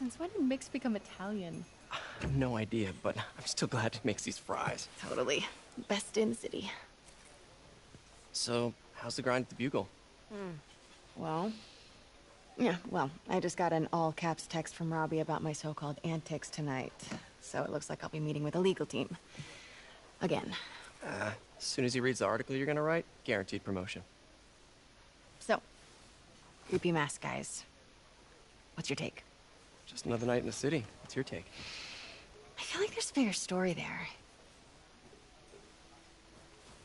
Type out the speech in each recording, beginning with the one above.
Lawrence, why did Mix become Italian? I have no idea, but I'm still glad he makes these fries. Totally. Best in the city. So, how's the grind at the Bugle? Well... Yeah, well, I just got an all-caps text from Robbie about my so-called antics tonight. So it looks like I'll be meeting with a legal team. Again. As soon as he reads the article you're gonna write, guaranteed promotion. So, creepy mask guys. What's your take? Just another night in the city. What's your take? I feel like there's a bigger story there.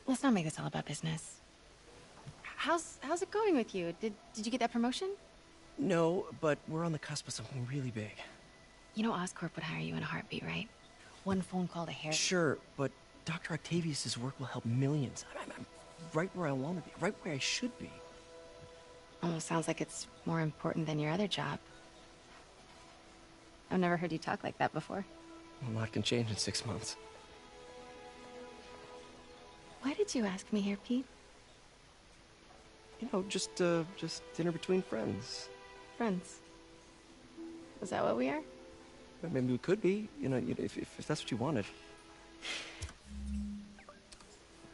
Let's not make this all about business. How's it going with you? Did you get that promotion? No, but we're on the cusp of something really big. You know Oscorp would hire you in a heartbeat, right? One phone call to Harry. Sure, but Dr. Octavius's work will help millions. I'm right where I want to be, right where I should be. Almost sounds like it's more important than your other job. I've never heard you talk like that before. A lot can change in 6 months. Why did you ask me here, Pete? You know, just dinner between friends. Friends. Is that what we are? Maybe we could be, you know, if that's what you wanted.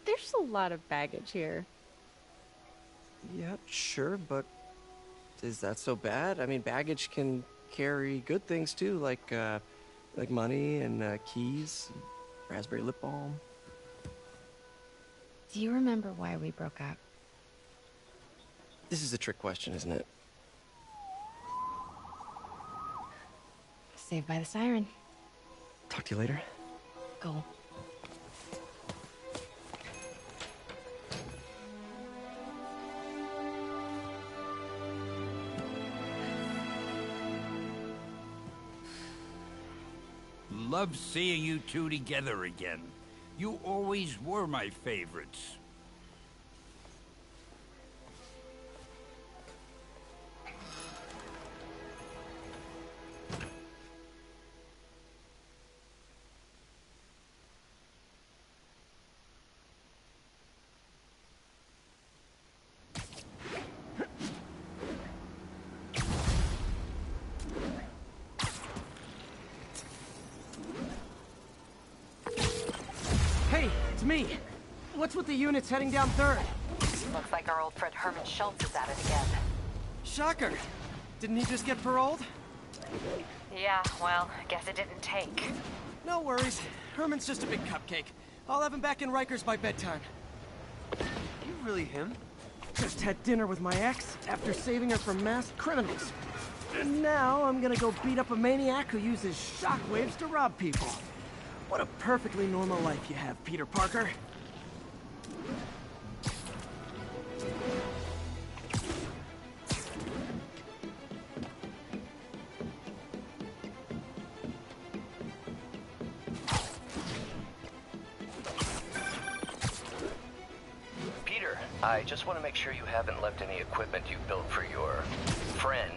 There's a lot of baggage here. Yeah, sure, but is that so bad? I mean, baggage can carry good things too, like money and keys, and raspberry lip balm. Do you remember why we broke up? This is a trick question, isn't it? Saved by the siren. Talk to you later. Go. Love seeing you two together again. You always were my favorites. Hey, it's me. What's with the units heading down 3rd? Looks like our old friend Herman Schultz is at it again. Shocker. Didn't he just get paroled? Yeah, well, guess it didn't take. No worries. Herman's just a big cupcake. I'll have him back in Rikers by bedtime. You really him? Just had dinner with my ex after saving her from masked criminals. And now I'm gonna go beat up a maniac who uses shockwaves to rob people. What a perfectly normal life you have, Peter Parker. Peter, I just want to make sure you haven't left any equipment you built for your friend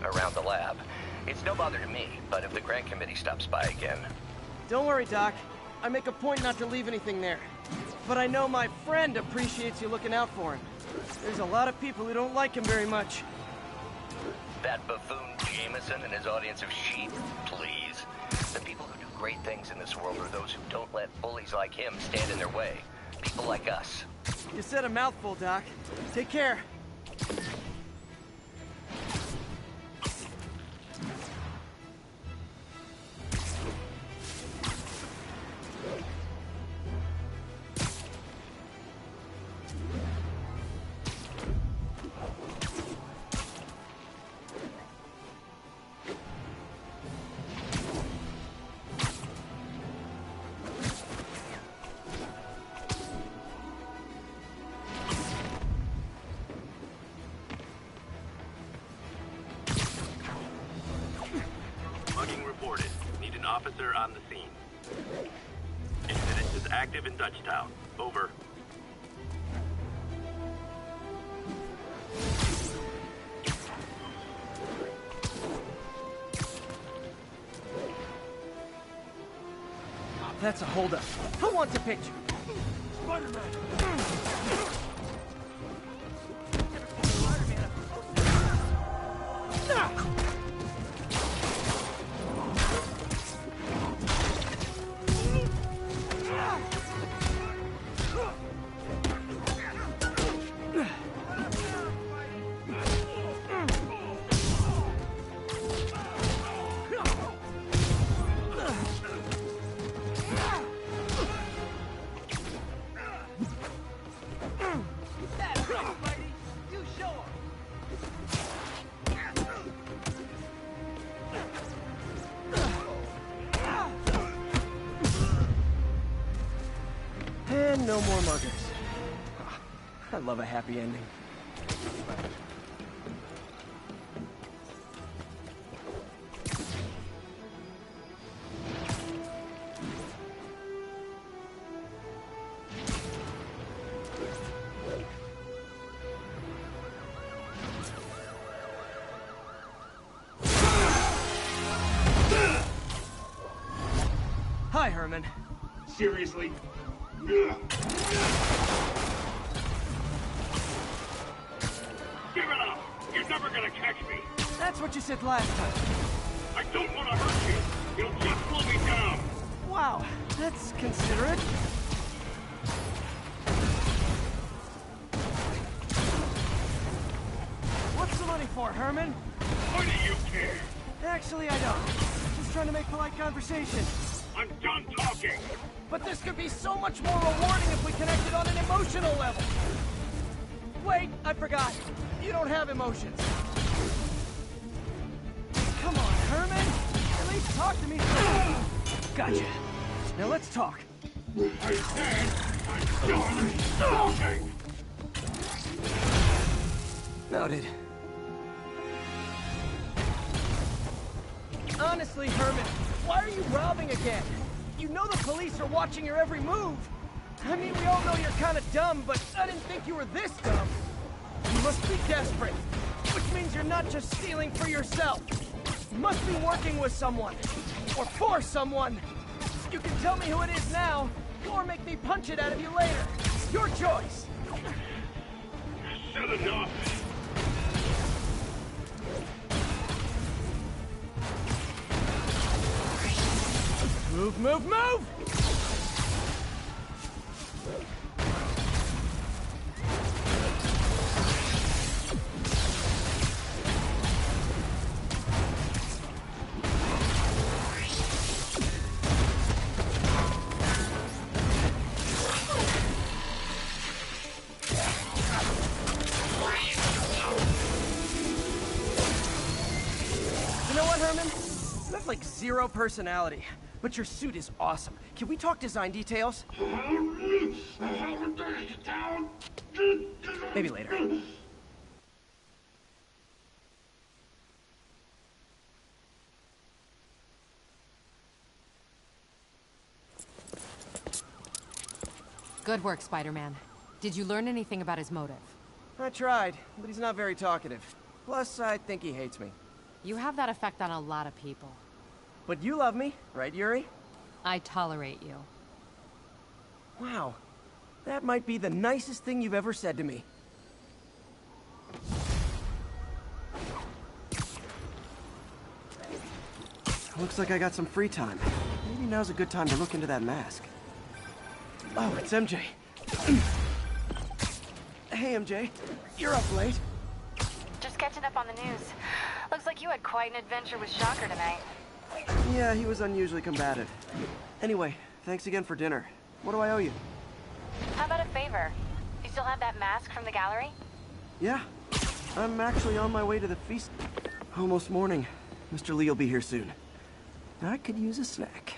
around the lab. It's no bother to me, but if the grant committee stops by again... Don't worry, Doc. I make a point not to leave anything there. But I know my friend appreciates you looking out for him. There's a lot of people who don't like him very much. That buffoon Jameson and his audience of sheep, please. The people who do great things in this world are those who don't let bullies like him stand in their way. People like us. You said a mouthful, Doc. Take care. Mugging reported. Need an officer on the scene. Incident is active in Dutchtown. Over. That's a holdup. Who wants a picture? Spiderman! And no more muggers. Ah, I love a happy ending. Hi, Herman. Seriously? Give it up! You're never gonna catch me! That's what you said last time. I don't want to hurt you! You'll just slow me down! Wow, that's considerate. What's the money for, Herman? Why do you care? Actually, I don't. Just trying to make polite conversation. I'm done talking! But this could be so much more rewarding if we connected on an emotional level. Wait, I forgot. You don't have emotions. Come on, Herman. At least talk to me. Gotcha. Now let's talk. I said I'm done talking! Noted. Honestly, Herman, why are you robbing again? You know the police are watching your every move. I mean, we all know you're kind of dumb, but I didn't think you were this dumb. You must be desperate, which means you're not just stealing for yourself. You must be working with someone, or for someone. You can tell me who it is now, or make me punch it out of you later. It's your choice. Said enough! Move, move, move! You know what, Herman? You have like zero personality. But your suit is awesome. Can we talk design details? Maybe later. Good work, Spider-Man. Did you learn anything about his motive? I tried, but he's not very talkative. Plus, I think he hates me. You have that effect on a lot of people. But you love me, right, Yuri? I tolerate you. Wow. That might be the nicest thing you've ever said to me. Looks like I got some free time. Maybe now's a good time to look into that mask. Oh, it's MJ. Hey, MJ. You're up late. Just catching up on the news. Looks like you had quite an adventure with Shocker tonight. Yeah, he was unusually combative. Anyway, thanks again for dinner. What do I owe you? How about a favor? You still have that mask from the gallery? Yeah. I'm actually on my way to the feast. Almost morning. Mr. Lee will be here soon. I could use a snack.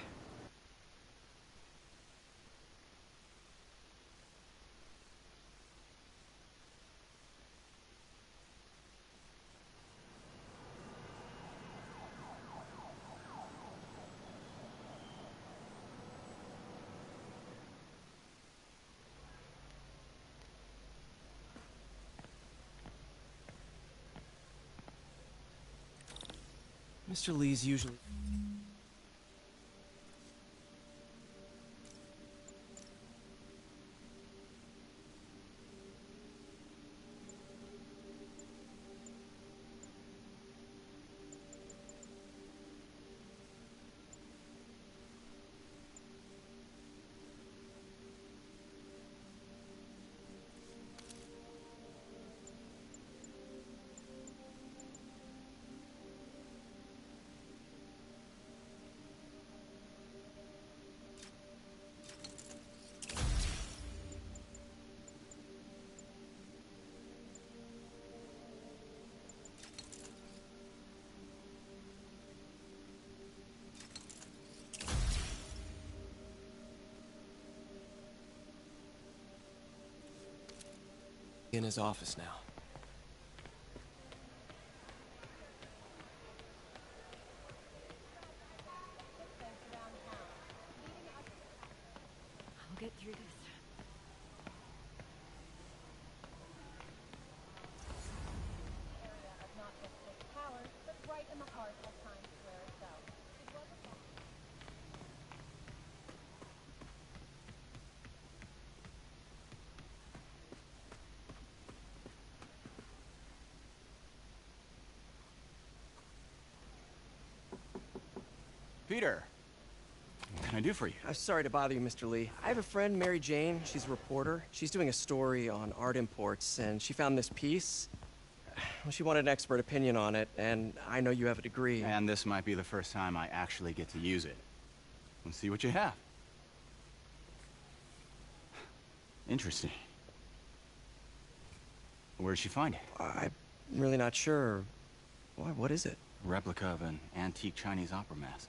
Mr. Lee's usually... In his office now. I'll get through this. Peter, what can I do for you? I'm sorry to bother you, Mr. Lee. I have a friend, Mary Jane. She's a reporter. She's doing a story on art imports, and she found this piece. Well, she wanted an expert opinion on it, and I know you have a degree. And this might be the first time I actually get to use it. Let's see what you have. Interesting. Where'd she find it? I'm really not sure. Why, what is it? A replica of an antique Chinese opera mask.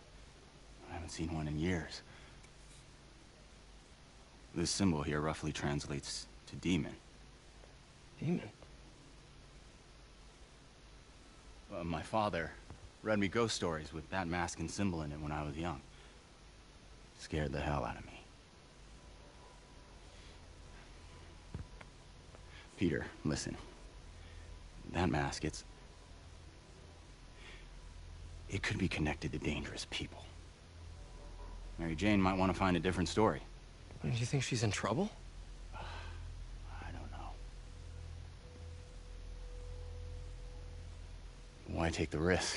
I haven't seen one in years. This symbol here roughly translates to demon. Demon? My father read me ghost stories with that mask and symbol in it when I was young. Scared the hell out of me. Peter, listen. That mask, it could be connected to dangerous people. Mary Jane might want to find a different story. Do you think she's in trouble? I don't know. Why take the risk?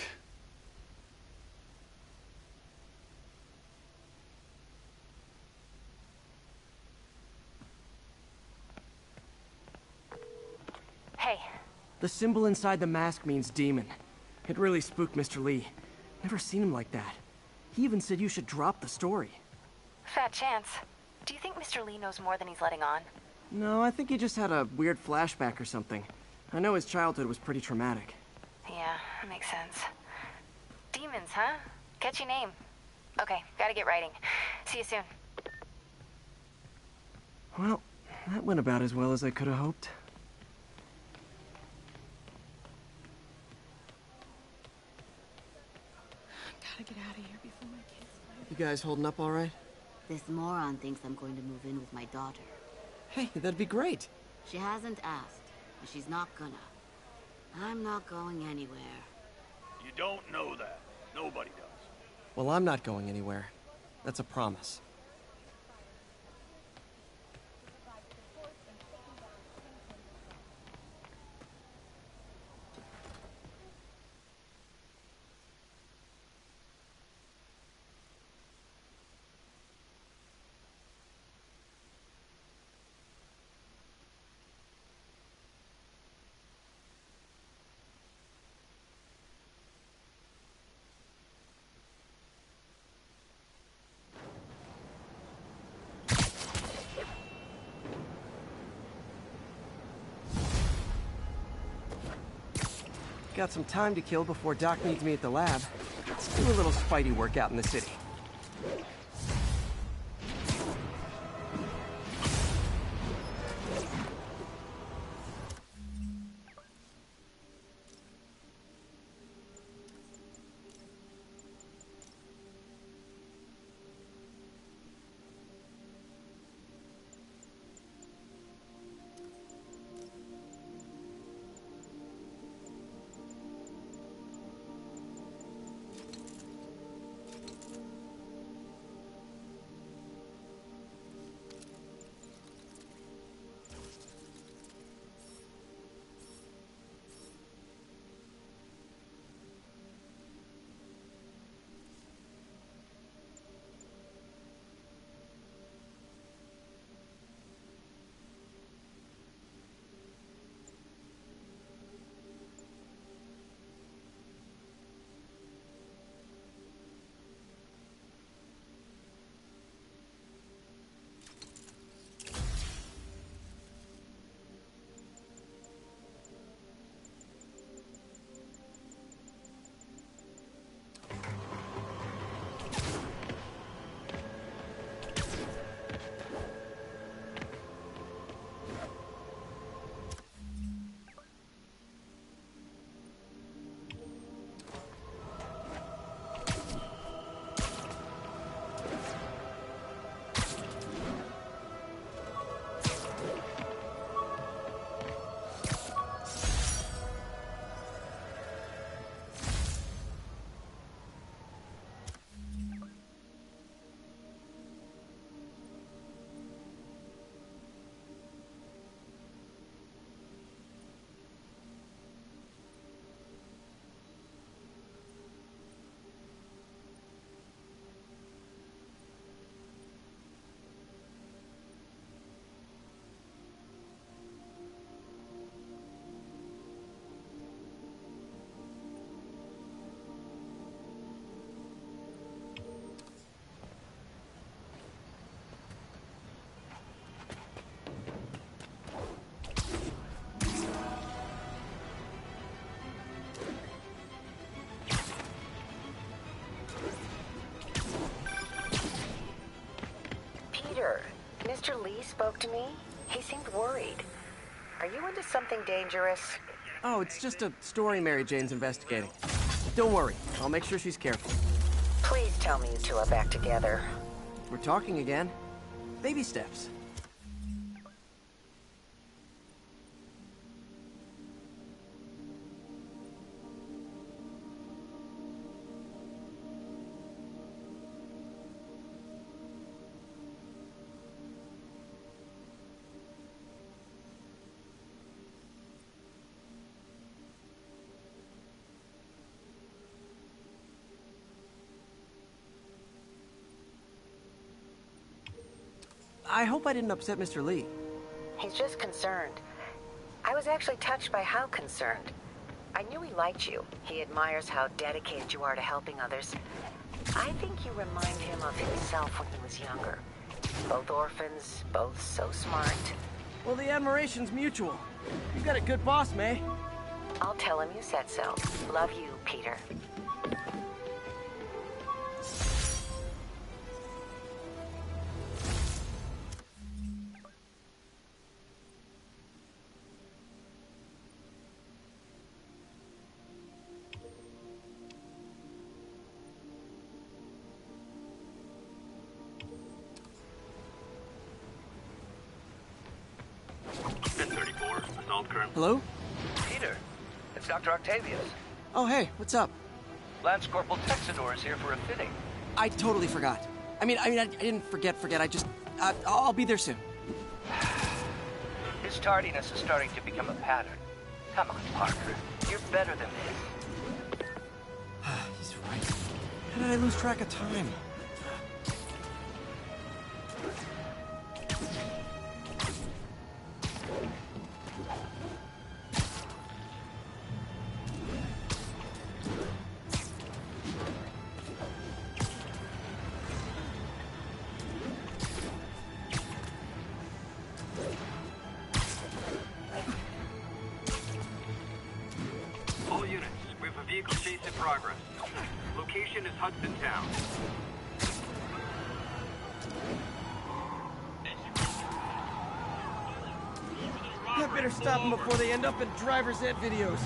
Hey. The symbol inside the mask means demon. It really spooked Mr. Lee. Never seen him like that. He even said you should drop the story. Fat chance. Do you think Mr. Lee knows more than he's letting on? No, I think he just had a weird flashback or something. I know his childhood was pretty traumatic. Yeah, makes sense. Demons, huh? Catchy name. Okay, gotta get writing. See you soon. Well, that went about as well as I could have hoped. Gotta get out of here before my kids leave. You guys holding up all right? This moron thinks I'm going to move in with my daughter. Hey, that'd be great. She hasn't asked, and she's not gonna. I'm not going anywhere. You don't know that. Nobody does. Well, I'm not going anywhere. That's a promise. Got some time to kill before Doc needs me at the lab. Let's do a little Spidey workout in the city. Mr. Lee spoke to me. He seemed worried. Are you into something dangerous? Oh, it's just a story Mary Jane's investigating. Don't worry, I'll make sure she's careful. Please tell me you two are back together. We're talking again. Baby steps. I hope I didn't upset Mr. Lee. He's just concerned. I was actually touched by how concerned. I knew he liked you. He admires how dedicated you are to helping others. I think you remind him of himself when he was younger. Both orphans, both so smart. Well, the admiration's mutual. You got a good boss, May. I'll tell him you said so. Love you, Peter. Hello? Peter, it's Dr. Octavius. Oh, hey, what's up? Lance Corporal Texador is here for a fitting. I totally forgot. I didn't forget. I just, I'll be there soon. His tardiness is starting to become a pattern. Come on, Parker. You're better than this. He's right. How did I lose track of time? All units, we have a vehicle chase in progress. Location is Hudson Town. I better stop them before they end up in driver's ed videos.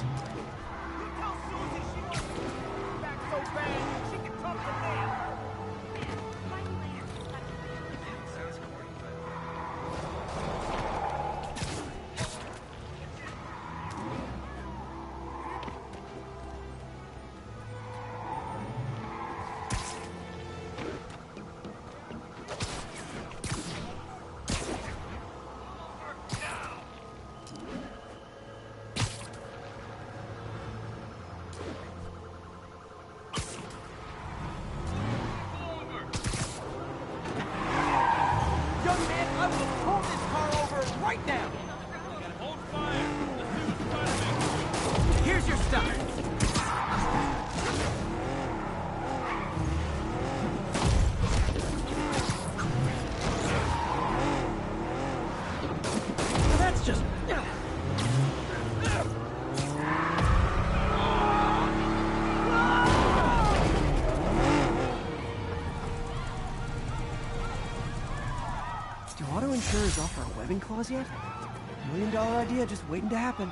Do auto insurers offer a webbing clause yet? $1 million idea just waiting to happen.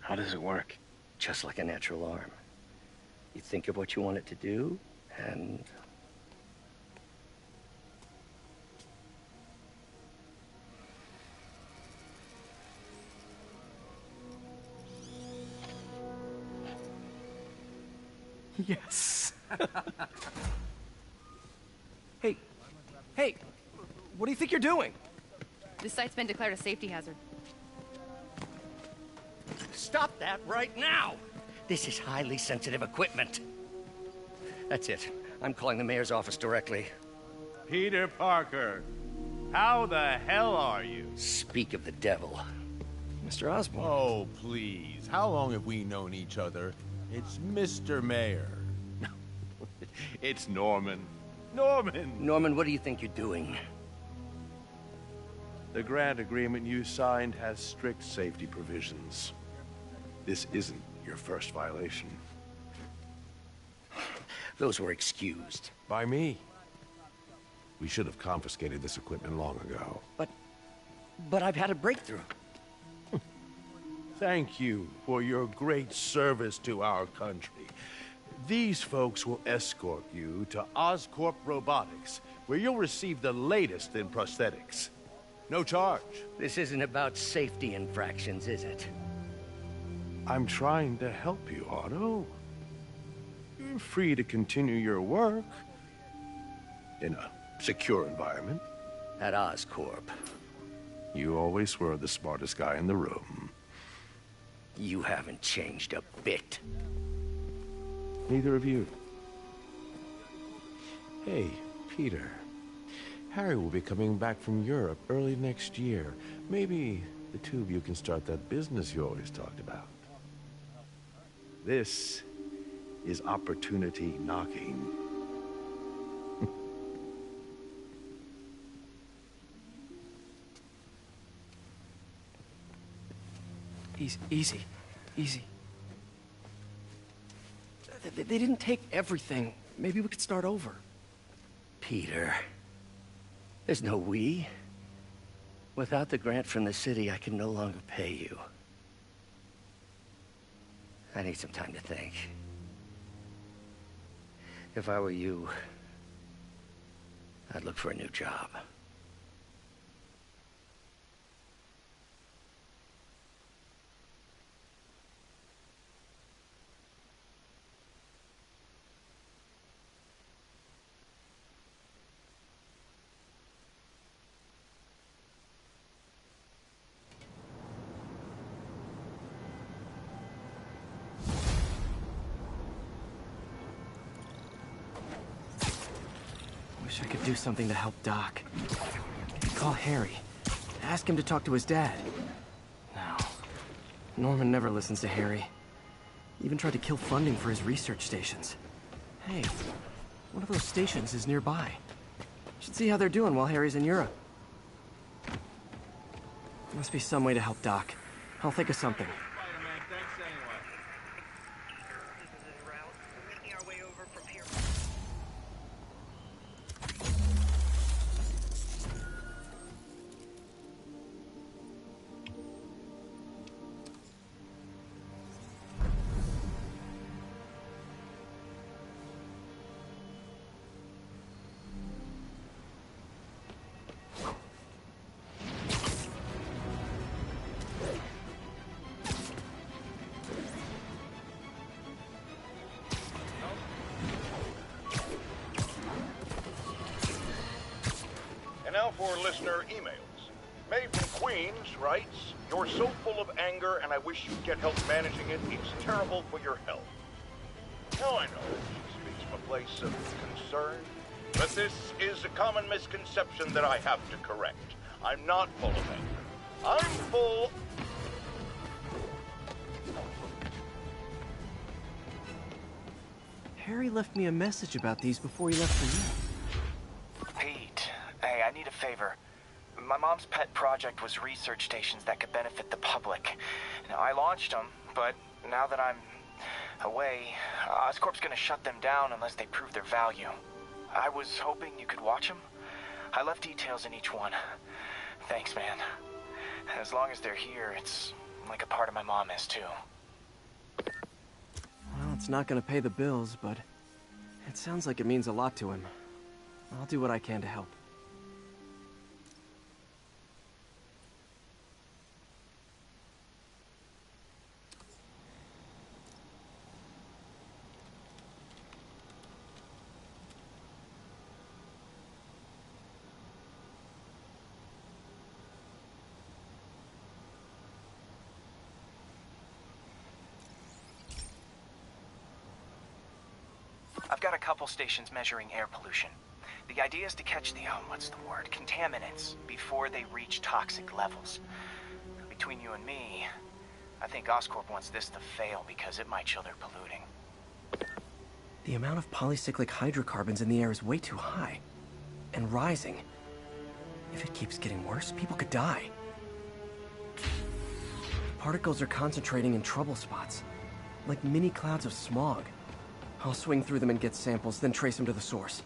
How does it work? Just like a natural arm. You think of what you want it to do, and Yes. Hey, hey, what do you think you're doing? This site's been declared a safety hazard. Stop that right now! This is highly sensitive equipment. That's it. I'm calling the mayor's office directly. Peter Parker, how the hell are you? Speak of the devil. Mr. Osborn. Oh, please. How long have we known each other? It's Mr. Mayor. It's Norman. Norman! Norman, what do you think you're doing? The grant agreement you signed has strict safety provisions. This isn't your first violation. Those were excused. By me. We should have confiscated this equipment long ago. But I've had a breakthrough. Thank you for your great service to our country. These folks will escort you to Oscorp Robotics, where you'll receive the latest in prosthetics. No charge. This isn't about safety infractions, is it? I'm trying to help you, Otto. You're free to continue your work in a secure environment. At Oscorp. You always were the smartest guy in the room. You haven't changed a bit. Neither of you. Hey, Peter. Harry will be coming back from Europe early next year. Maybe the two of you can start that business you always talked about. This is opportunity knocking. Easy. They didn't take everything. Maybe we could start over. Peter, there's no we. Without the grant from the city, I can no longer pay you. I need some time to think. If I were you, I'd look for a new job. Wish I could do something to help Doc. Call Harry. Ask him to talk to his dad. No. Norman never listens to Harry. Even tried to kill funding for his research stations. Hey, one of those stations is nearby. Should see how they're doing while Harry's in Europe. There must be some way to help Doc. I'll think of something. Now for listener emails. May from Queens writes, "You're so full of anger and I wish you'd get help managing it. It's terrible for your health." Now I know she speaks from a place of concern, but this is a common misconception that I have to correct. I'm not full of anger. I'm full... Harry left me a message about these before he left for you. Pete, hey, I need a favor. My mom's pet project was research stations that could benefit the public. Now, I launched them, but now that I'm away, Oscorp's gonna shut them down unless they prove their value. I was hoping you could watch them. I left details in each one. Thanks, man. As long as they're here, it's like a part of my mom is, too. Well, it's not gonna pay the bills, but it sounds like it means a lot to him. I'll do what I can to help. got a couple stations measuring air pollution. The idea is to catch the, what's the word, contaminants before they reach toxic levels. Between you and me, I think Oscorp wants this to fail because it might show they're polluting. The amount of polycyclic hydrocarbons in the air is way too high. And rising. If it keeps getting worse, people could die. Particles are concentrating in trouble spots, like mini clouds of smog. I'll swing through them and get samples, then trace them to the source.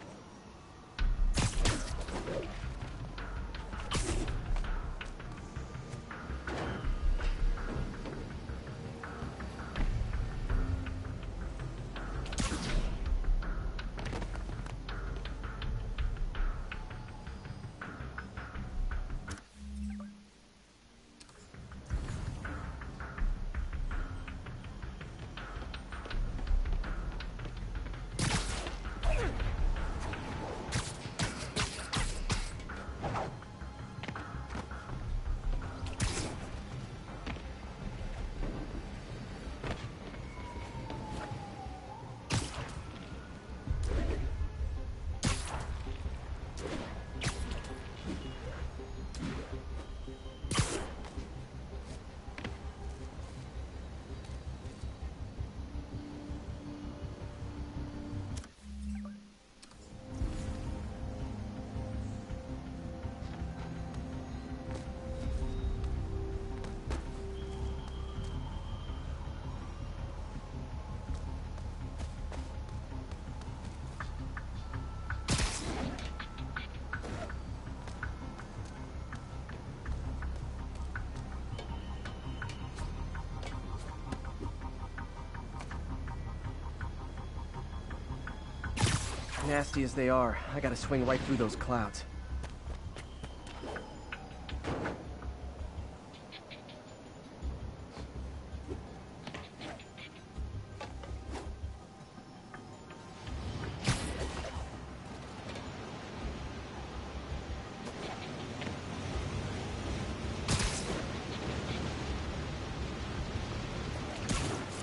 Nasty as they are, I gotta swing right through those clouds.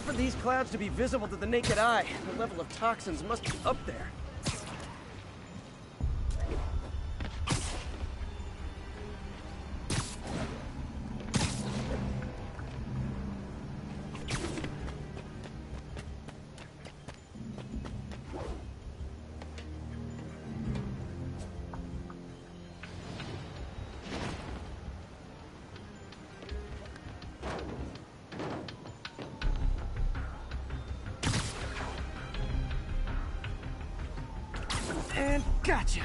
For these clouds to be visible to the naked eye, the level of toxins must be up there. And gotcha!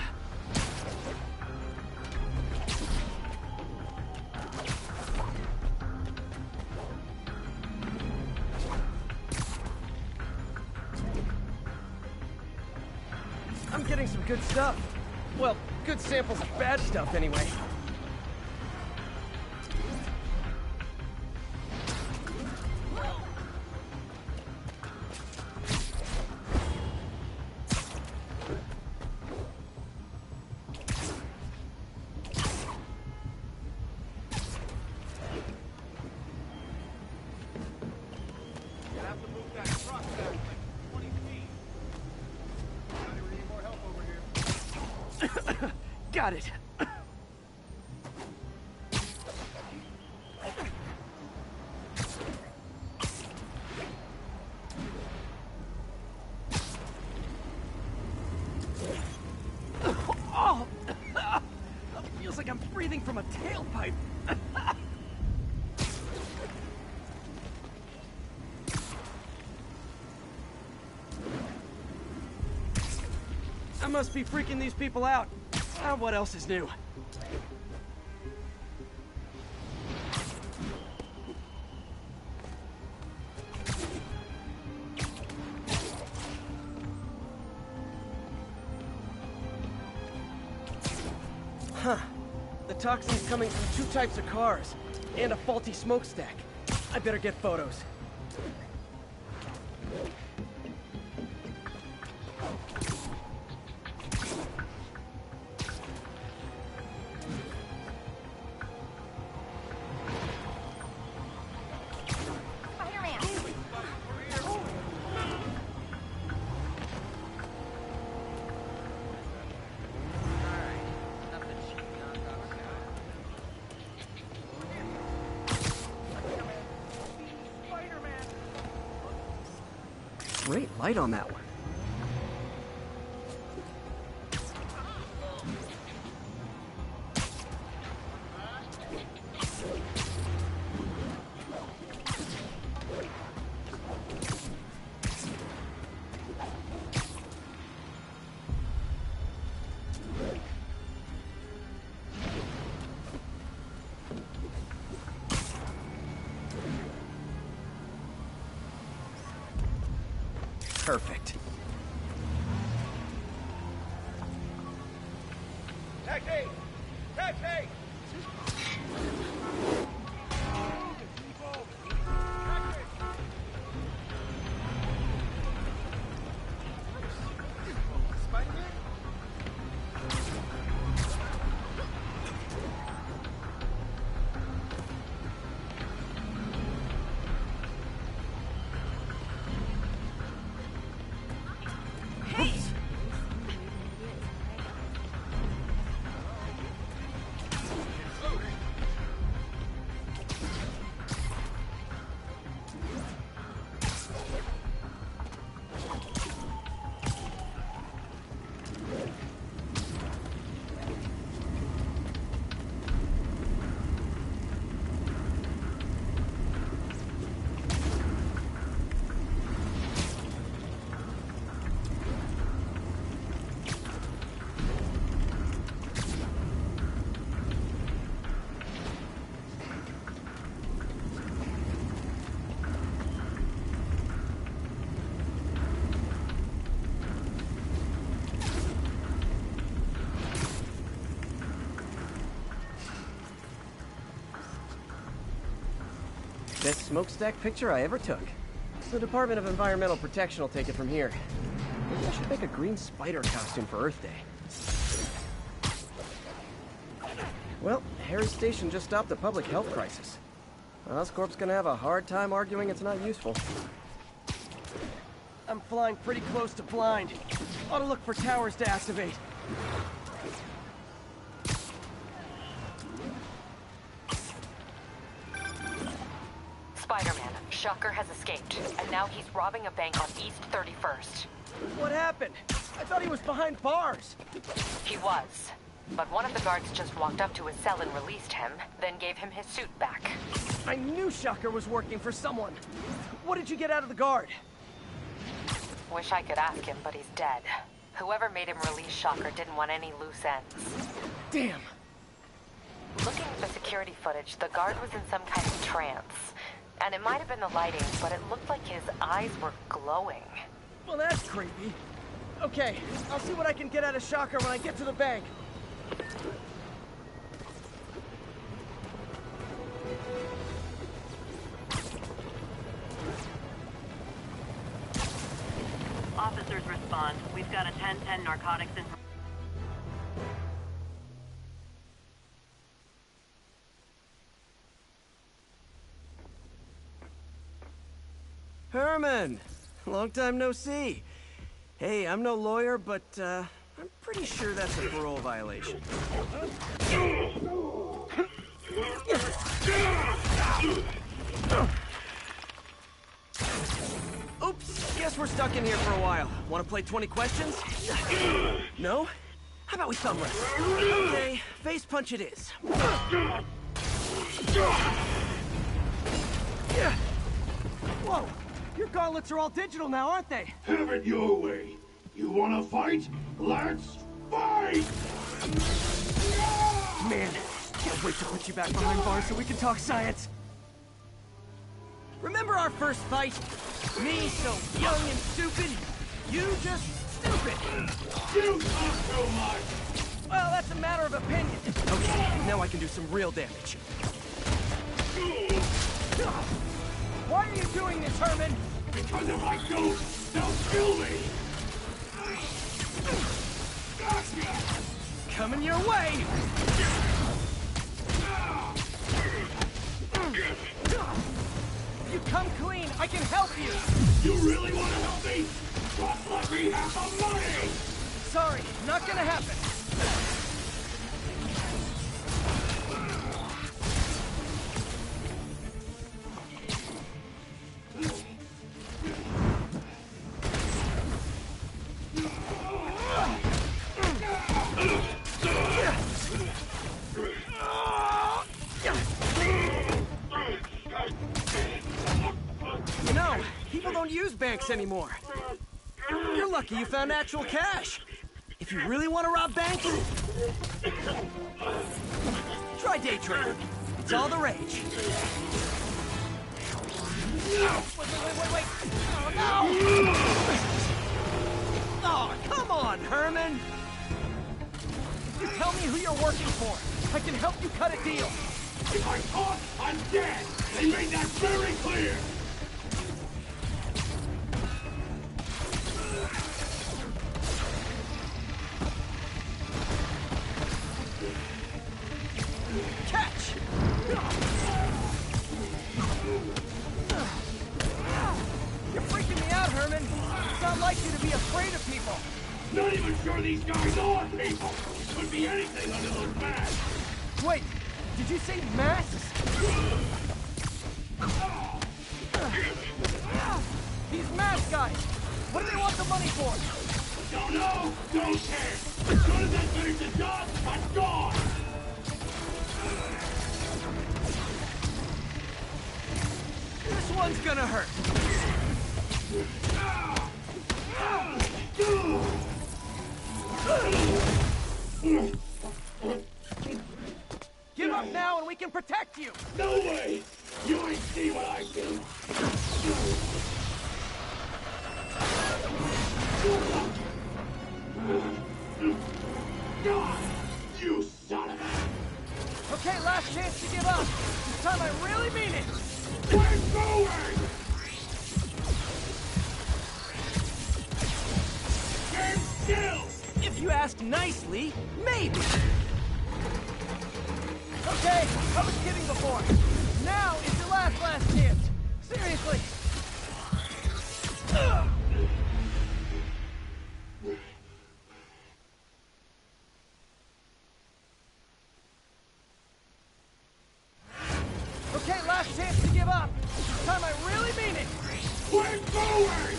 I'm getting some good stuff. Well, good samples of bad stuff anyway. Got it. Oh! Feels like I'm breathing from a tailpipe. I must be freaking these people out. What else is new? Huh. The toxin's coming from 2 types of cars, and a faulty smokestack. I better get photos. Great light on that one. Perfect. Taxi! Taxi! Spiderman? Best smokestack picture I ever took. The Department of Environmental Protection will take it from here. Maybe I should make a green spider costume for Earth Day. Well, Harry Station just stopped a public health crisis. Oscorp's gonna have a hard time arguing it's not useful. I'm flying pretty close to blind. Ought to look for towers to activate. Spider-Man, Shocker has escaped, and now he's robbing a bank on East 31st. What happened? I thought he was behind bars. He was, but one of the guards just walked up to his cell and released him, then gave him his suit back. I knew Shocker was working for someone. What did you get out of the guard? Wish I could ask him, but he's dead. Whoever made him release Shocker didn't want any loose ends. Damn. Looking at the security footage, the guard was in some kind of trance. And it might have been the lighting, but it looked like his eyes were glowing. Well, that's creepy. Okay, I'll see what I can get out of Shocker when I get to the bank. Officers respond. We've got a 1010 narcotics and... Herman! Long time no see. Hey, I'm no lawyer, but I'm pretty sure that's a parole violation. Oops, guess we're stuck in here for a while. Want to play 20 questions? No? How about we thumb wrestle? Okay, face punch it is. Whoa! Your gauntlets are all digital now, aren't they? Have it your way. You wanna fight? Let's fight! Man, can't wait to put you back behind bars so we can talk science. Remember our first fight? Me so young and stupid, you just stupid. You talk too much. Well, that's a matter of opinion. Okay, now I can do some real damage. Why are you doing this, Herman? Because if I don't, they'll kill me. Coming your way. If you come clean, I can help you. You really want to help me? Just let me have the money. Sorry, not gonna happen. banks anymore. You're lucky you found actual cash. If you really want to rob banks, try day trading. It's all the rage. Wait. Oh, no! Oh, come on, Herman! You tell me who you're working for. I can help you cut a deal. If I'm caught, I'm dead! They made that very clear! Catch! You're freaking me out, Herman. It's not like you to be afraid of people. Not even sure these guys are people! Could be anything under those masks! Wait, did you say masks? These mask guys! What do they want the money for? Don't know! Don't care! As soon as I finish the job, I'm gone! This one's gonna hurt. Give up now and we can protect you! No way! You ain't see what I do! You son of a... Okay, last chance to give up. This time I really mean it. We're going! Stand still! If you ask nicely, maybe. Okay, I was kidding before. Now is your last chance. Seriously. Okay, last chance to give up. This time I really mean it. We're going!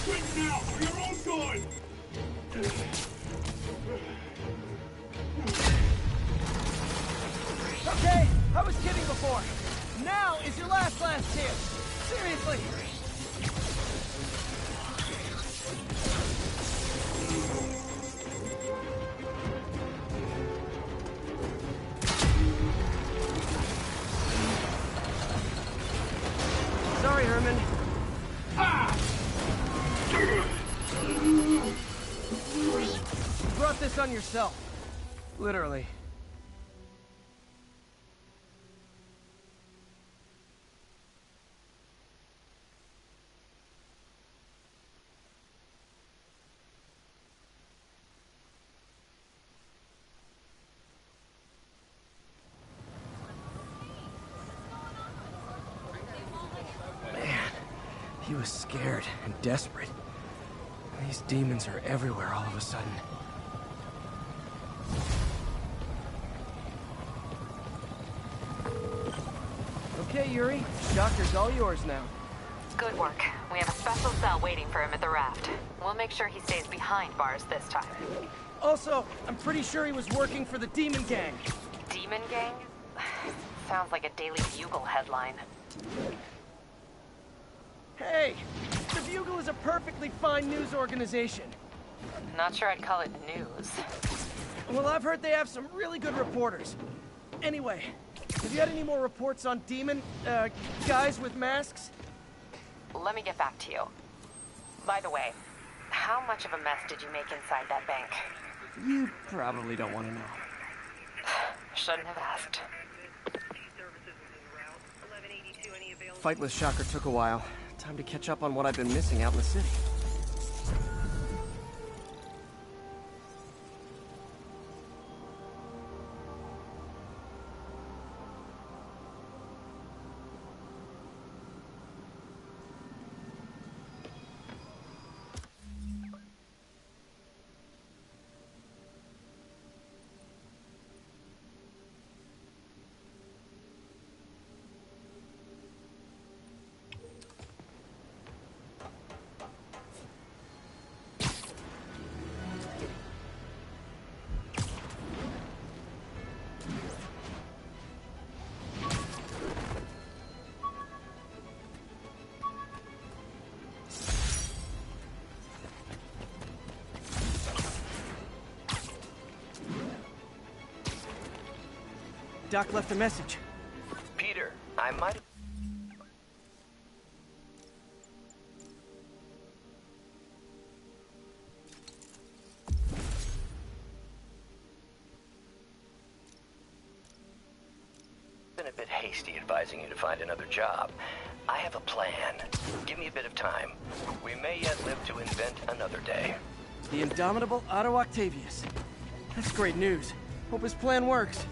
Quit now, for your own good! Okay, I was kidding before. Now is your last chance. Seriously. Sorry, Herman. You brought this on yourself. Literally. He was scared and desperate. These demons are everywhere all of a sudden. Okay, Yuri. Doctor's all yours now. Good work. We have a special cell waiting for him at the raft. We'll make sure he stays behind bars this time. Also, I'm pretty sure he was working for the Demon Gang. Demon Gang? Sounds like a Daily Bugle headline. Hey! The Bugle is a perfectly fine news organization. Not sure I'd call it news. Well, I've heard they have some really good reporters. Anyway, have you had any more reports on demon, guys with masks? Let me get back to you. By the way, how much of a mess did you make inside that bank? You probably don't want to know. Shouldn't have asked. Fight with Shocker took a while. Time to catch up on what I've been missing out in the city. Doc left a message. Peter, I might have... been a bit hasty advising you to find another job. I have a plan. Give me a bit of time. We may yet live to invent another day. The indomitable Otto Octavius. That's great news. Hope his plan works.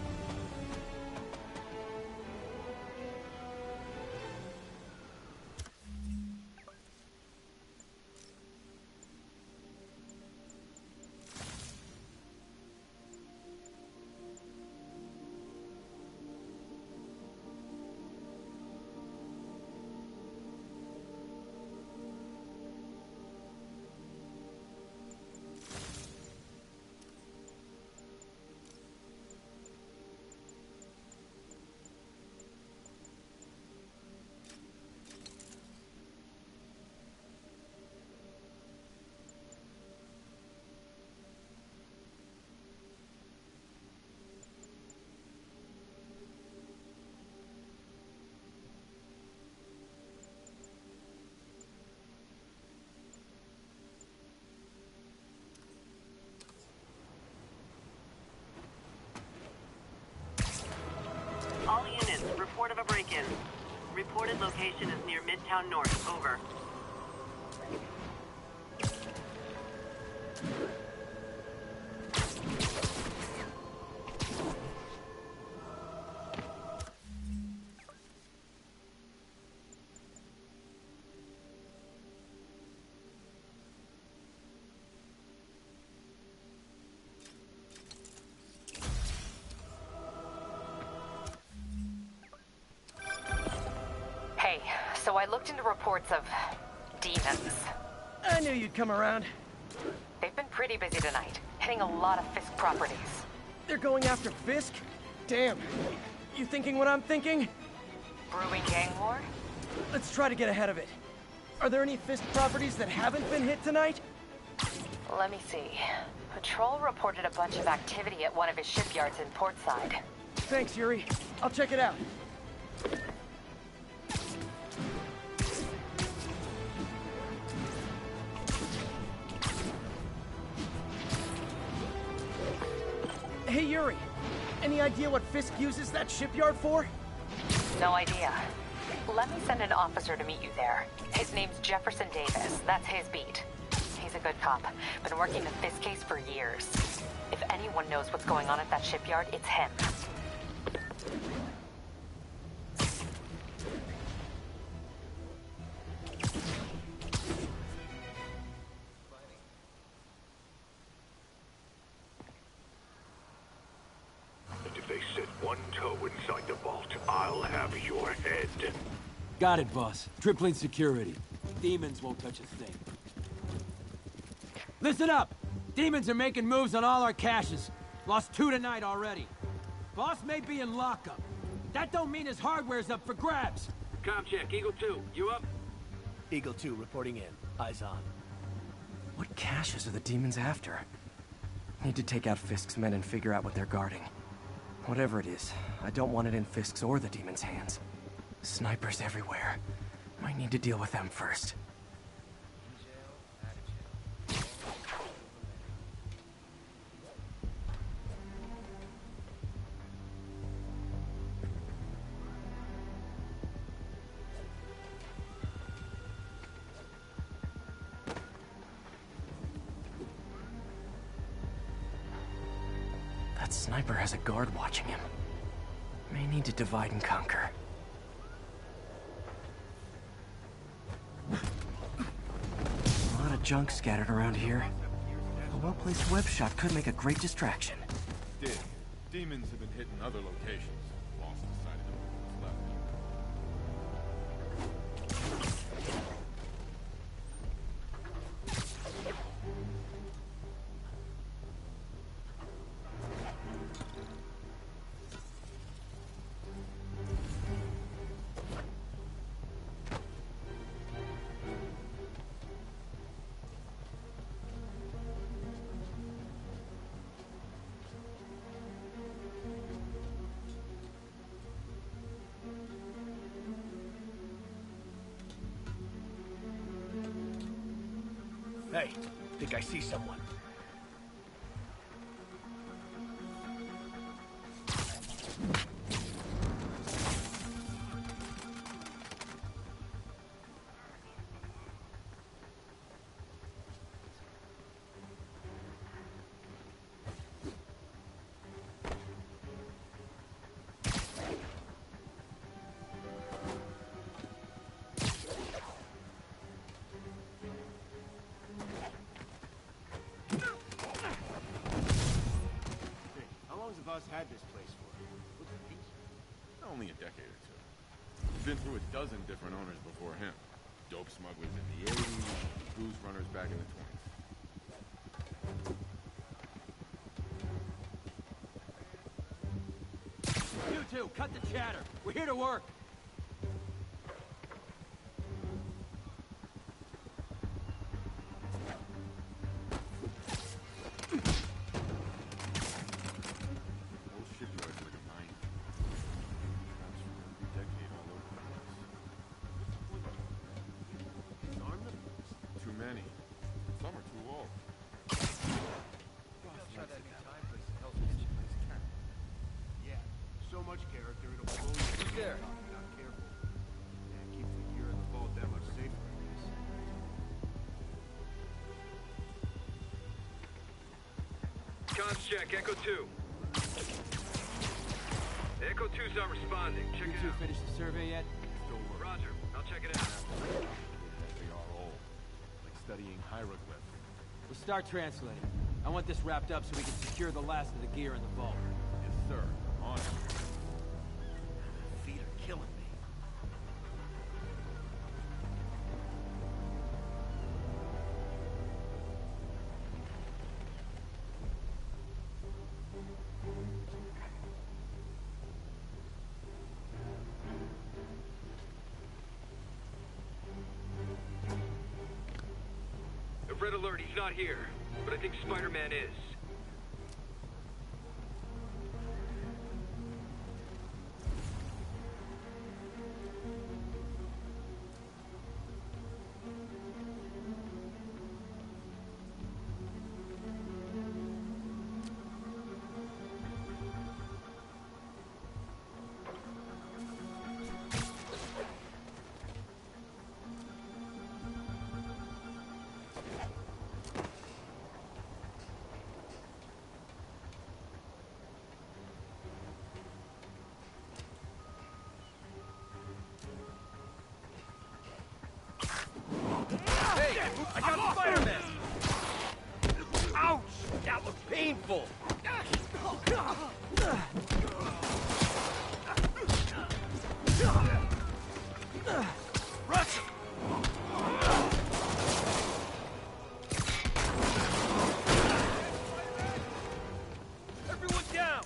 All units, report of a break-in. Reported location is near Midtown North. Over. Hey, so I looked into reports of demons. I knew you'd come around. They've been pretty busy tonight, hitting a lot of Fisk properties. They're going after Fisk? Damn. You thinking what I'm thinking? Brewing gang war? Let's try to get ahead of it. Are there any Fisk properties that haven't been hit tonight? Let me see. Patrol reported a bunch of activity at one of his shipyards in Portside. Thanks, Yuri. I'll check it out. Hey, Yuri. Any idea what Fisk uses that shipyard for? No idea. Let me send an officer to meet you there. His name's Jefferson Davis. That's his beat. He's a good cop. Been working the Fisk case for years. If anyone knows what's going on at that shipyard, it's him. And if they set one toe inside the vault, I'll have your head. Got it, boss. Tripling security. Demons won't touch a thing. Listen up! Demons are making moves on all our caches. Lost 2 tonight already. Boss may be in lockup. That don't mean his hardware's up for grabs. Com check, Eagle 2, you up? Eagle 2 reporting in. Eyes on. What caches are the demons after? Need to take out Fisk's men and figure out what they're guarding. Whatever it is, I don't want it in Fisk's or the demons' hands. Snipers everywhere. Might need to deal with them first. That sniper has a guard watching him. May need to divide and conquer. A lot of junk scattered around here. A well-placed web shot could make a great distraction. Demons have been hitting other locations. Lost sight of them. Left. Hey, think I see someone. Us had this place for? Looks ancient. Only a decade or two. Been through a dozen different owners before him. Dope smugglers in the 80s, booze runners back in the 20s. You two, cut the chatter. We're here to work. Comms check, Echo 2. Echo 2's not responding. Check it out. Finished the survey yet? Roger. I'll check it out. They are old. Like studying hieroglyphs. We'll start translating. I want this wrapped up so we can secure the last of the gear in the vault. Yes, sir. On it. Feet are killing me. Red alert, he's not here. But I think Spider-Man is. I got Spider-Man! Ouch! That was painful! Rush him! Everyone down!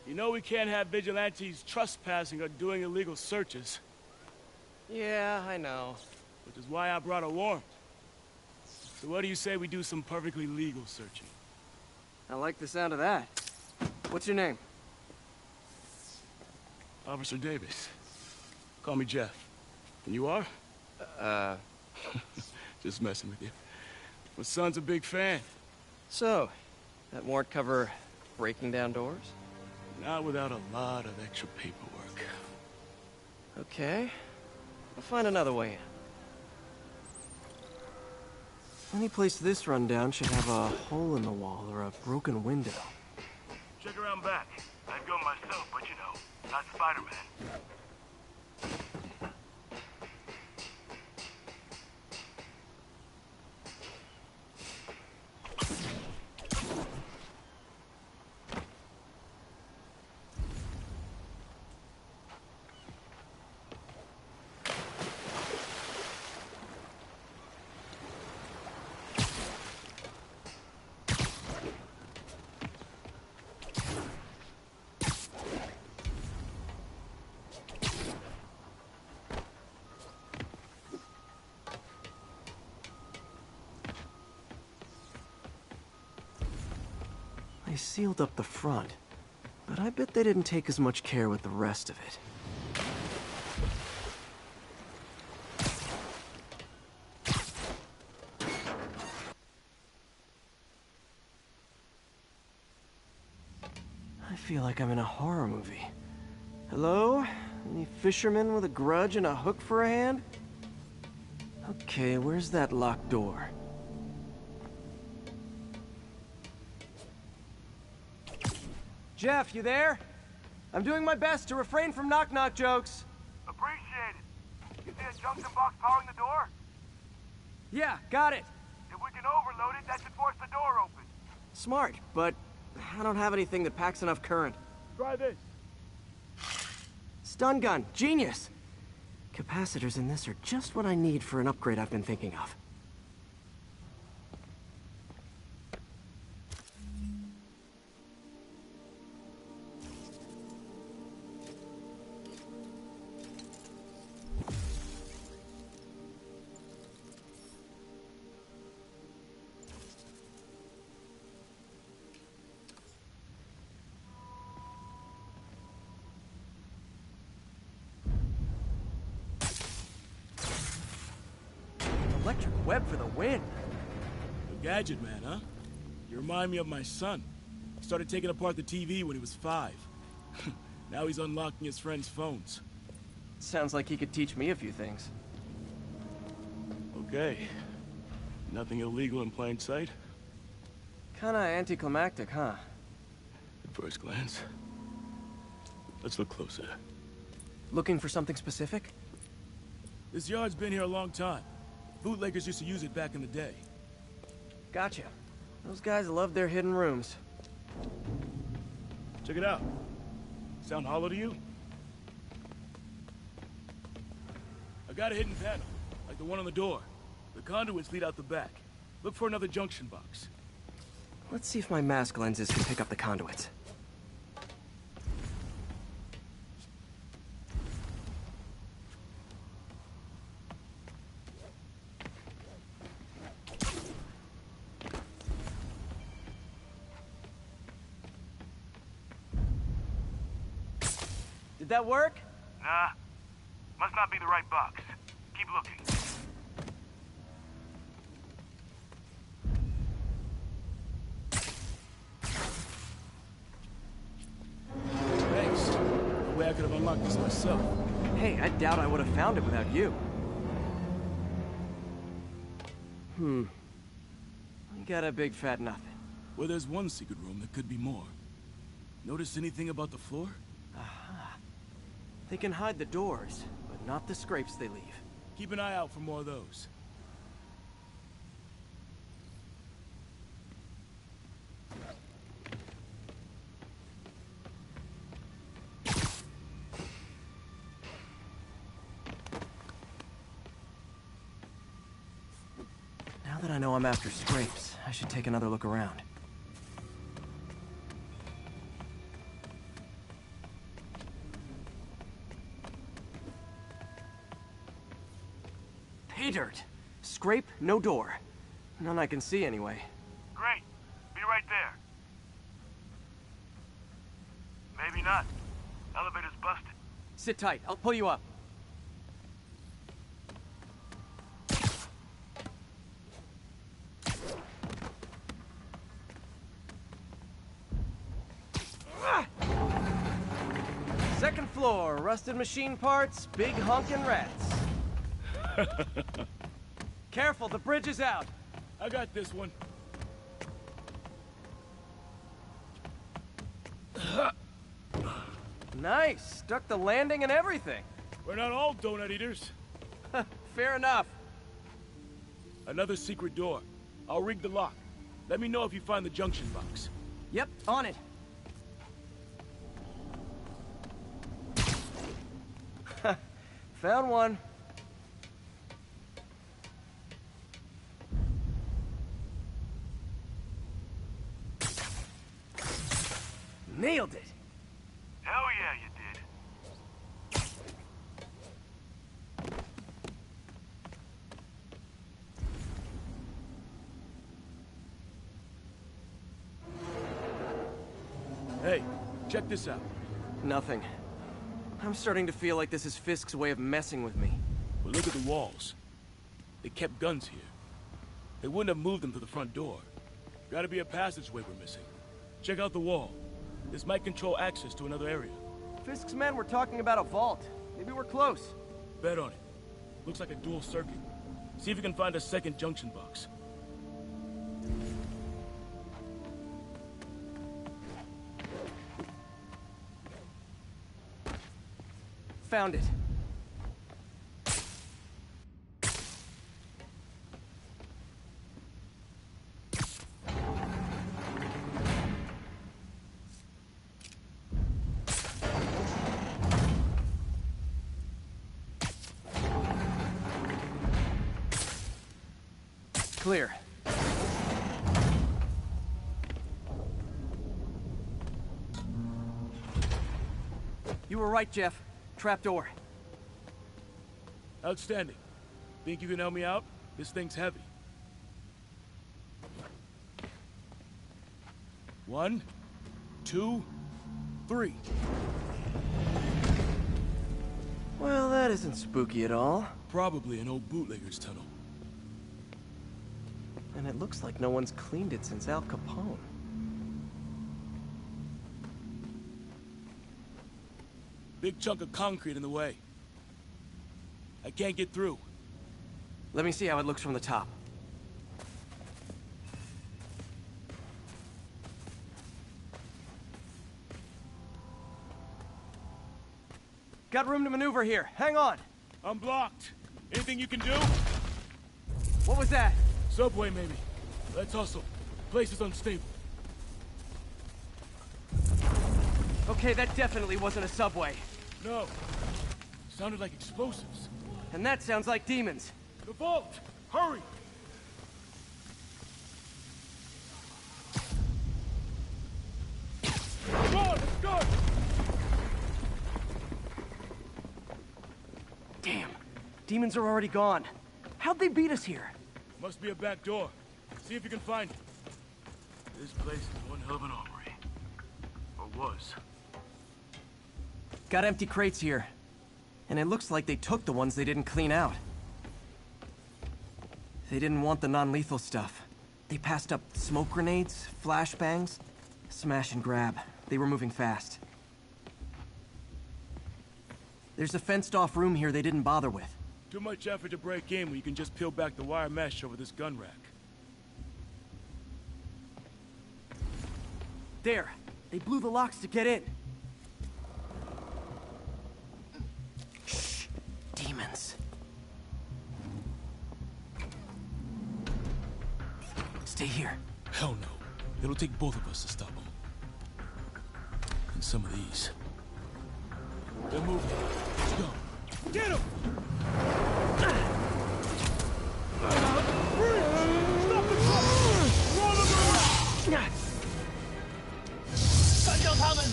You know we can't have vigilantes trespassing or doing illegal searches. Yeah, I know. Which is why I brought a warrant. So what do you say we do some perfectly legal searching? I like the sound of that. What's your name? Officer Davis. Call me Jeff. And you are? Uh... Just messing with you. My son's a big fan. So, that warrant cover breaking down doors? Not without a lot of extra paperwork. Okay. I'll find another way in. Any place this rundown should have a hole in the wall or a broken window. Check around back. I'd go myself, but you know, not Spider-Man. They sealed up the front, but I bet they didn't take as much care with the rest of it. I feel like I'm in a horror movie. Hello? Any fisherman with a grudge and a hook for a hand? Okay, where's that locked door? Jeff, you there? I'm doing my best to refrain from knock-knock jokes. Appreciate it. You see a junction box powering the door? Yeah, got it. If we can overload it, that should force the door open. Smart, but I don't have anything that packs enough current. Try this. Stun gun, genius! Capacitors in this are just what I need for an upgrade I've been thinking of. Electric web for the win. A gadget man, huh? You remind me of my son. He started taking apart the TV when he was 5. Now he's unlocking his friends' phones. Sounds like he could teach me a few things. Okay. Nothing illegal in plain sight? Kinda anticlimactic, huh? At first glance. Let's look closer. Looking for something specific? This yard's been here a long time. Bootleggers used to use it back in the day. Gotcha. Those guys love their hidden rooms. Check it out. Sound hollow to you? I got a hidden panel, like the one on the door. The conduits lead out the back. Look for another junction box. Let's see if my mask lenses can pick up the conduits. Did that work? Nah. Must not be the right box. Keep looking. Thanks. No way I could have unlocked this myself. Hey, I doubt I would have found it without you. I got a big fat nothing. Well, there's one secret room that could be more. Notice anything about the floor? Aha. They can hide the doors, but not the scrapes they leave. Keep an eye out for more of those. Now that I know I'm after scrapes, I should take another look around. Pay dirt! Scrape, no door. None I can see anyway. Great. Be right there. Maybe not. Elevator's busted. Sit tight, I'll pull you up. floor, rusted machine parts, big honkin' rats. Careful, the bridge is out. I got this one. Nice, stuck the landing and everything. We're not all donut eaters. Fair enough. Another secret door. I'll rig the lock. Let me know if you find the junction box. Yep, on it. Found one. Nailed it. Hell yeah, you did. Hey, check this out. Nothing. I'm starting to feel like this is Fisk's way of messing with me. But look at the walls. They kept guns here. They wouldn't have moved them to the front door. Gotta be a passageway we're missing. Check out the wall. This might control access to another area. Fisk's men were talking about a vault. Maybe we're close. Bet on it. Looks like a dual circuit. See if you can find a second junction box. Found it. Clear. You were right, Jeff. Trapdoor. Outstanding. Think you can help me out? This thing's heavy. 1, 2, 3. Well, that isn't spooky at all. Probably an old bootlegger's tunnel. And it looks like no one's cleaned it since Al Capone. Big chunk of concrete in the way. I can't get through. Let me see how it looks from the top. Got room to maneuver here. Hang on. I'm blocked. Anything you can do? What was that? Subway, maybe. Let's hustle. Place is unstable. Okay, that definitely wasn't a subway. No. Sounded like explosives. And that sounds like demons. The vault! Hurry! Come on, let's go! Damn. Demons are already gone. How'd they beat us here? Must be a back door. See if you can find it. This place is one hell of an armory. Or was. Got empty crates here. And it looks like they took the ones they didn't clean out. They didn't want the non-lethal stuff. They passed up smoke grenades, flashbangs, smash and grab. They were moving fast. There's a fenced-off room here they didn't bother with. Too much effort to break in when you can just peel back the wire mesh over this gun rack. There. They blew the locks to get in. Shh. Demons. Stay here. Hell no. It'll take both of us to stop them. And some of these. They're moving. Let's go. Get him! Stop the truck! Roll them around! Gunshot coming!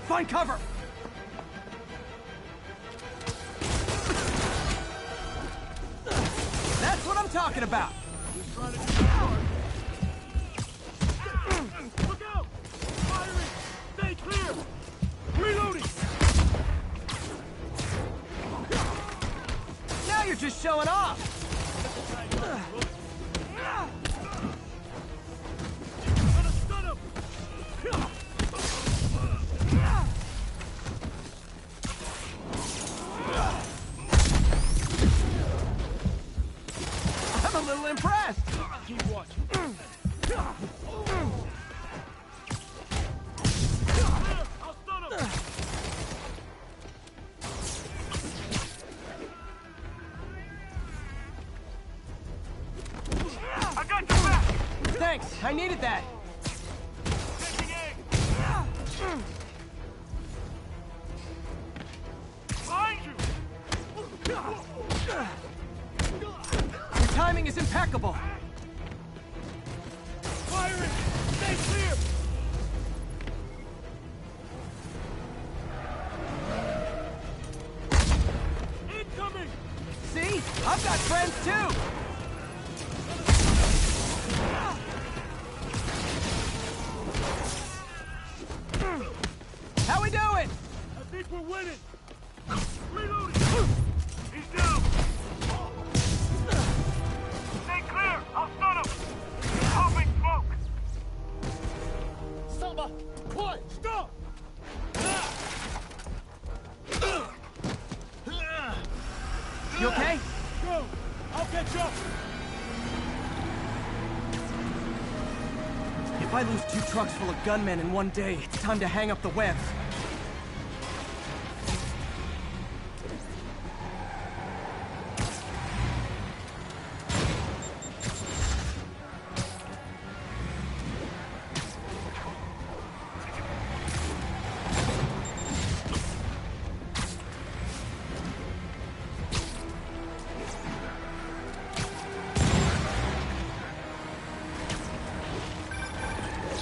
Find cover! That's what I'm talking about! Just trying to get hard. Look out! Firing! Stay clear! Reloading! Now you're just showing off! I got your back! Thanks, I needed that. Behind you! Your timing is impeccable. Firing! Stay clear! Incoming! See? I've got friends too! How we doing? I think we're winning! Reloading! He's down! Stay clear! I'll stun him! Popping smoke! Samba! What? Stop! You okay? Go! I'll catch up! If I lose 2 trucks full of gunmen in one day, it's time to hang up the webs.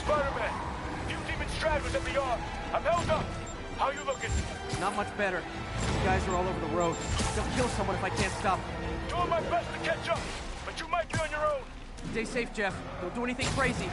Spiderman! New Demon Strad was at the yard. I'm held up. How you looking? Not much better. These guys are all over the road. They'll kill someone if I can't stop them. Doing my best to catch up, but you might be on your own. Stay safe, Jeff. Don't do anything crazy.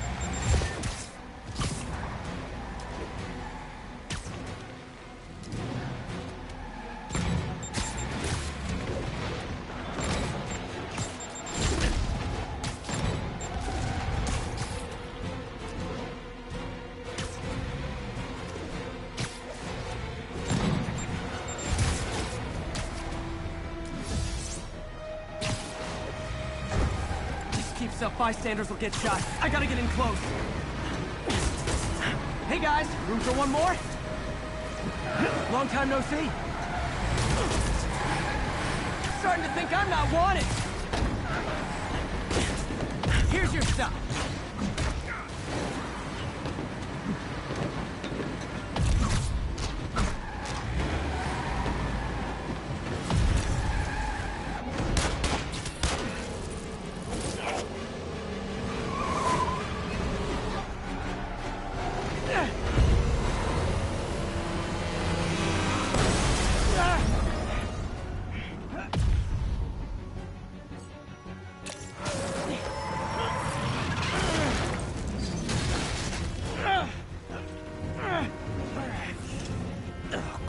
Keeps up, bystanders will get shot. I gotta get in close. Hey guys, room for one more? Long time no see. Starting to think I'm not wanted. Here's your stuff.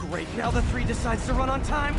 Great, now the 3 decides to run on time.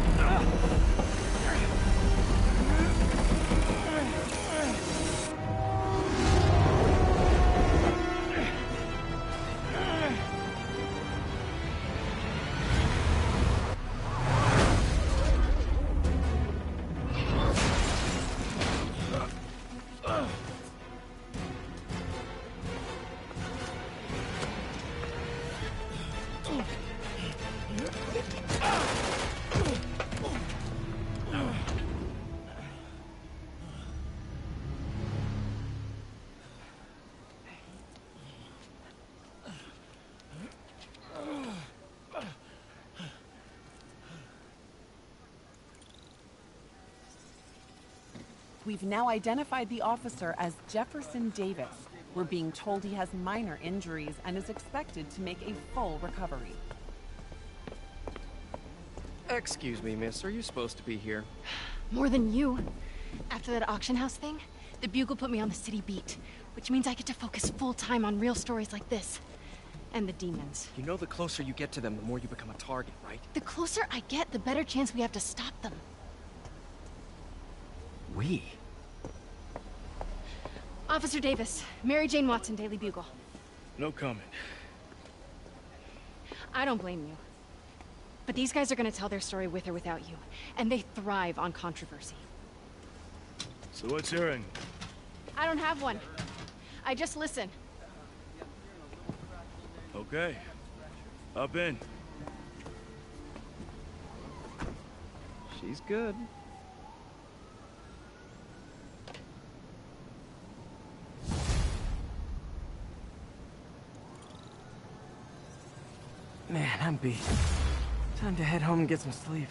We've now identified the officer as Jefferson Davis. We're being told he has minor injuries and is expected to make a full recovery. Excuse me, miss. Are you supposed to be here? More than you. After that auction house thing, the Bugle put me on the city beat, which means I get to focus full-time on real stories like this. And the demons. You know the closer you get to them, the more you become a target, right? The closer I get, the better chance we have to stop them. We? Officer Davis, Mary Jane Watson, Daily Bugle. No comment. I don't blame you. But these guys are gonna tell their story with or without you, and they thrive on controversy. So what's your end? I don't have one. I just listen. Okay. Up in. She's good. Man, I'm beat. Time to head home and get some sleep.